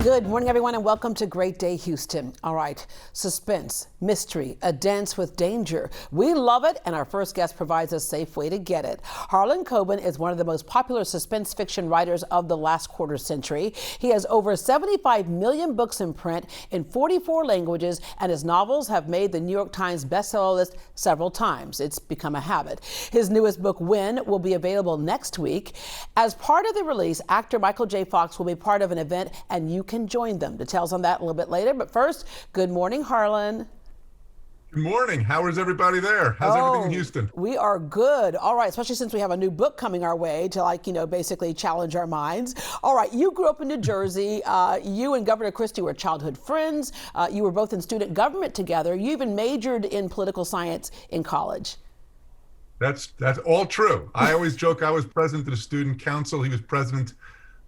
Good morning, everyone, and welcome to Great Day Houston. All right, suspense, mystery, a dance with danger. We love it, and our first guest provides a safe way to get it. Harlan Coben is one of the most popular suspense fiction writers of the last quarter century. He has over 75 million books in print in 44 languages, and his novels have made the New York Times bestseller list several times. It's become a habit. His newest book, When, will be available next week. As part of the release, actor Michael J. Fox will be part of an event, and you can join them. Details on that a little bit later. But first, good morning, Harlan. Good morning. How is everybody there? How's everything in Houston? We are good. All right, especially since we have a new book coming our way to basically challenge our minds. All right, you grew up in New Jersey. You and Governor Christie were childhood friends. You were both in student government together. You even majored in political science in college. That's all true. I always joke I was president of the student council. He was president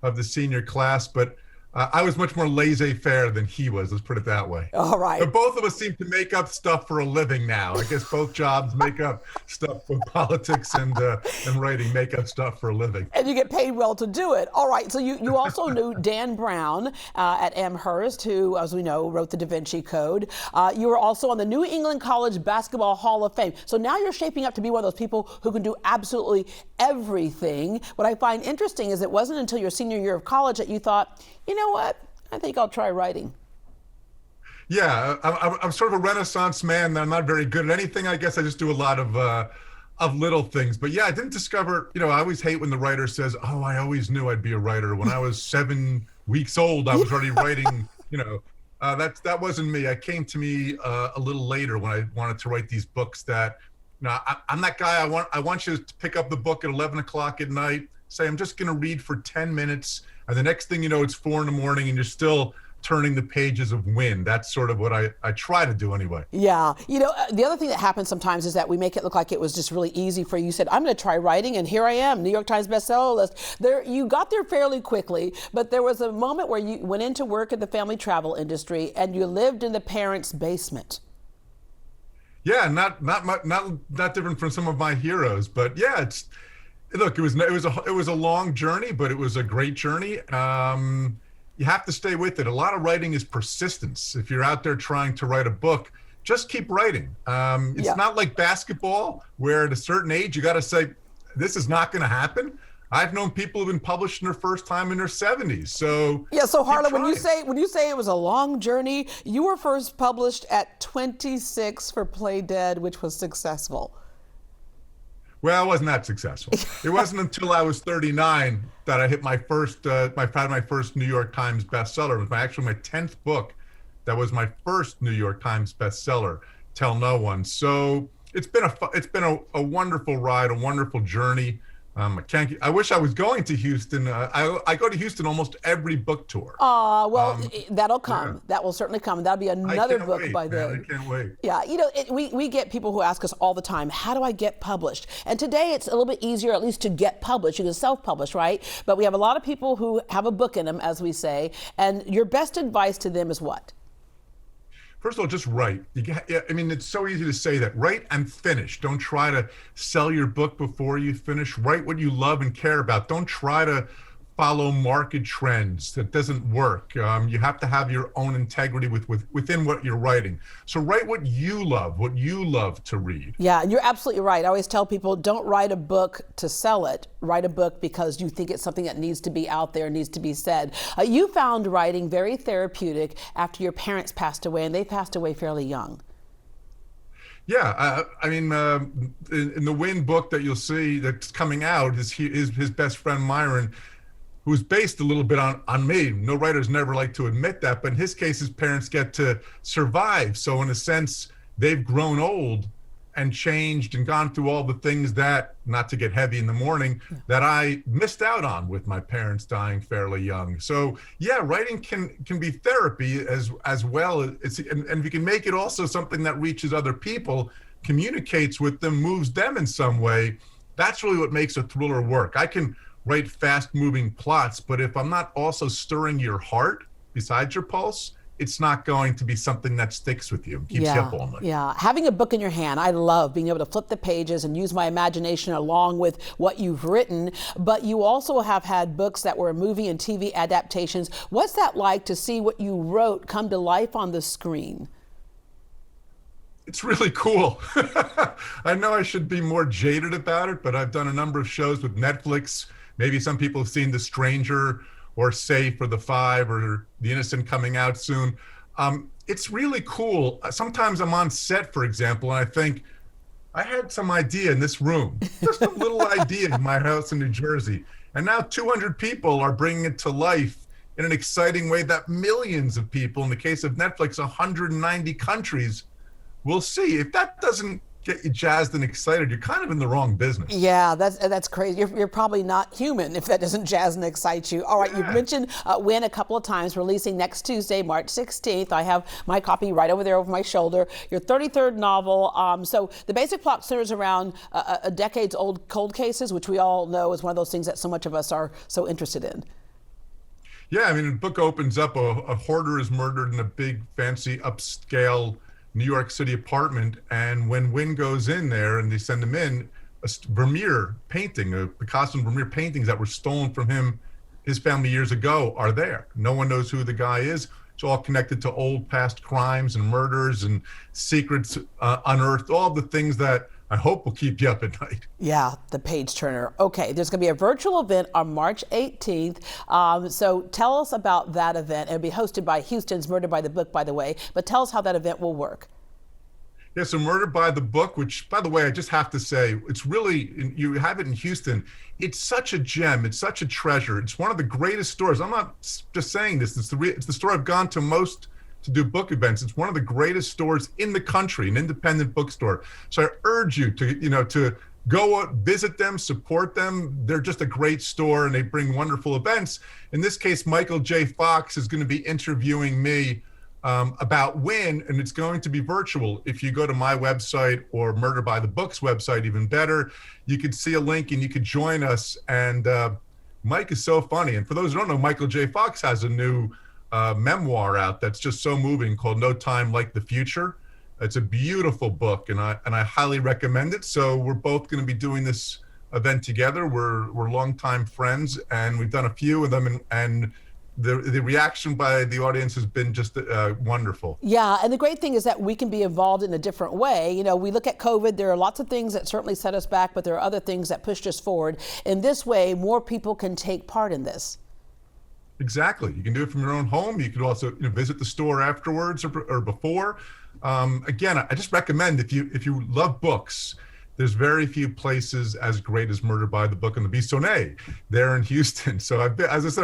of the senior class, but I was much more laissez-faire than he was, let's put it that way. All right. But both of us seem to make up stuff for a living now. I guess both jobs make up stuff for politics and writing, make up stuff for a living. And you get paid well to do it. All right, so you also knew Dan Brown at Amherst, who, as we know, wrote the Da Vinci Code. You were also on the New England College Basketball Hall of Fame. So now you're shaping up to be one of those people who can do absolutely everything. What I find interesting is it wasn't until your senior year of college that you thought, you know what? I think I'll try writing. Yeah, I'm sort of a Renaissance man. I'm not very good at anything. I guess I just do a lot of little things. But yeah, I didn't discover, I always hate when the writer says, oh, I always knew I'd be a writer. When I was 7 weeks old, I was already writing, that wasn't me. It came to me a little later when I wanted to write these books that, I'm that guy. I want you to pick up the book at 11 o'clock at night, say, I'm just going to read for 10 minutes. And the next thing you know, it's 4 a.m. and you're still turning the pages of When. That's sort of what I try to do anyway. Yeah. The other thing that happens sometimes is that we make it look like it was just really easy for you. You said, I'm going to try writing, and here I am, New York Times bestseller list. You got there fairly quickly, but there was a moment where you went into work in the family travel industry and you lived in the parents' basement. Yeah, not different from some of my heroes, but yeah, Look, it was a long journey, but it was a great journey. You have to stay with it. A lot of writing is persistence. If you're out there trying to write a book, just keep writing. It's not like basketball where at a certain age you got to say, this is not going to happen. I've known people who've been published in their first time in their 70s. So yeah. So Harlan, when you say it was a long journey, you were first published at 26 for Play Dead, which was successful. Well, it wasn't that successful. It wasn't until I was 39 that I hit my first New York Times bestseller. It was actually my 10th book. That was my first New York Times bestseller, Tell No One. So it's been a wonderful ride, a wonderful journey. I wish I was going to Houston. I go to Houston almost every book tour. That'll come. Yeah. That will certainly come. That'll be another book by then. I can't wait. Yeah, we get people who ask us all the time, how do I get published? And today it's a little bit easier, at least to get published. You can self-publish, right? But we have a lot of people who have a book in them, as we say. And your best advice to them is what? First of all, just write. It's so easy to say that. Write and finish. Don't try to sell your book before you finish. Write what you love and care about. Don't try to follow market trends. That doesn't work. You have to have your own integrity within what you're writing. So write what you love to read. Yeah, and you're absolutely right. I always tell people, don't write a book to sell it. Write a book because you think it's something that needs to be out there, needs to be said. You found writing very therapeutic after your parents passed away, and they passed away fairly young. Yeah, in the When book that you'll see that's coming out, his best friend Myron, who's based a little bit on me. No writers never like to admit that, but in his case, his parents get to survive. So in a sense, they've grown old and changed and gone through all the things that, not to get heavy in the morning, that I missed out on with my parents dying fairly young. So yeah, writing can be therapy as well. And if you can make it also something that reaches other people, communicates with them, moves them in some way, that's really what makes a thriller work. I can write fast-moving plots, but if I'm not also stirring your heart besides your pulse, it's not going to be something that sticks with you and keeps you up all night. Yeah. Having a book in your hand, I love being able to flip the pages and use my imagination along with what you've written. But you also have had books that were movie and TV adaptations. What's that like to see what you wrote come to life on the screen? It's really cool. I know I should be more jaded about it, but I've done a number of shows with Netflix. Maybe some people have seen The Stranger or Safe or The Five or The Innocent coming out soon. It's really cool. Sometimes I'm on set, for example, and I think, I had some idea in this room, just a little idea in my house in New Jersey. And now 200 people are bringing it to life in an exciting way that millions of people, in the case of Netflix, 190 countries, will see. If that doesn't get you jazzed and excited, you're kind of in the wrong business. Yeah, that's crazy. You're probably not human if that doesn't jazz and excite you. All right, You've mentioned Win a couple of times, releasing next Tuesday, March 16th. I have my copy right over there over my shoulder. Your 33rd novel. So the basic plot centers around a decades-old cold cases, which we all know is one of those things that so much of us are so interested in. Yeah, I mean, the book opens up, a hoarder is murdered in a big, fancy, upscale New York City apartment, and when Wynn goes in there and they send him in, a Vermeer painting, Picasso and Vermeer paintings that were stolen from him, his family years ago, are there. No one knows who the guy is. It's all connected to old past crimes and murders and secrets unearthed, all the things that I hope will keep you up at night. Yeah, the page turner. Okay, there's going to be a virtual event on March 18th. So tell us about that event. It'll be hosted by Houston's Murder by the Book, by the way. But tell us how that event will work. Yeah, so Murder by the Book, which, by the way, I just have to say, it's really, you have it in Houston. It's such a gem. It's such a treasure. It's one of the greatest stores. I'm not just saying this. It's the store I've gone to most to do book events. It's one of the greatest stores in the country, an independent bookstore. So I urge you to go out, visit them, support them. They're just a great store and they bring wonderful events. In this case, Michael J. Fox is going to be interviewing me about Win, and it's going to be virtual. If you go to my website or Murder by the Book's website, even better, you could see a link and you could join us. And Mike is so funny. And for those who don't know, Michael J. Fox has a new memoir out that's just so moving called No Time Like the Future. It's a beautiful book, and I highly recommend it. So we're both going to be doing this event together. We're longtime friends, and we've done a few of them, and the reaction by the audience has been just wonderful. Yeah, and the great thing is that we can be involved in a different way. You know, we look at COVID, there are lots of things that certainly set us back, but there are other things that pushed us forward. In this way, more people can take part in this. Exactly. You can do it from your own home. You could also visit the store afterwards or before. Again, I just recommend, if you love books, there's very few places as great as Murder by the Book and the Bissonnet there in Houston. So as I said,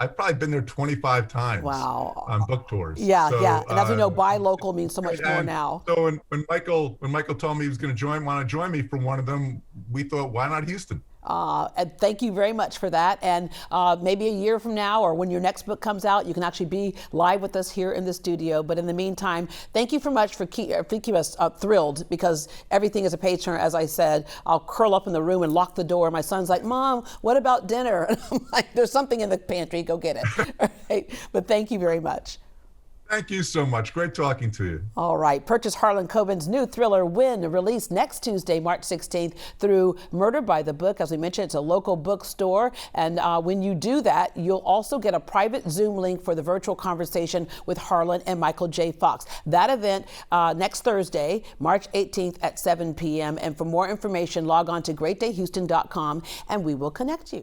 I've probably been there 25 times. Wow. On book tours. Yeah, so, yeah. And as we know, buy local means so much more now. So when Michael told me he was going to want to join me for one of them, we thought, why not Houston? And thank you very much for that. And maybe a year from now, or when your next book comes out, you can actually be live with us here in the studio. But in the meantime, thank you so much for keeping us thrilled, because everything is a page turner. As I said, I'll curl up in the room and lock the door. My son's like, "Mom, what about dinner?" And I'm like, "There's something in the pantry. Go get it." All right. But thank you very much. Thank you so much. Great talking to you. All right. Purchase Harlan Coben's new thriller, Win, released next Tuesday, March 16th, through Murder by the Book. As we mentioned, it's a local bookstore. And when you do that, you'll also get a private Zoom link for the virtual conversation with Harlan and Michael J. Fox. That event next Thursday, March 18th at 7 p.m. And for more information, log on to greatdayhouston.com and we will connect you.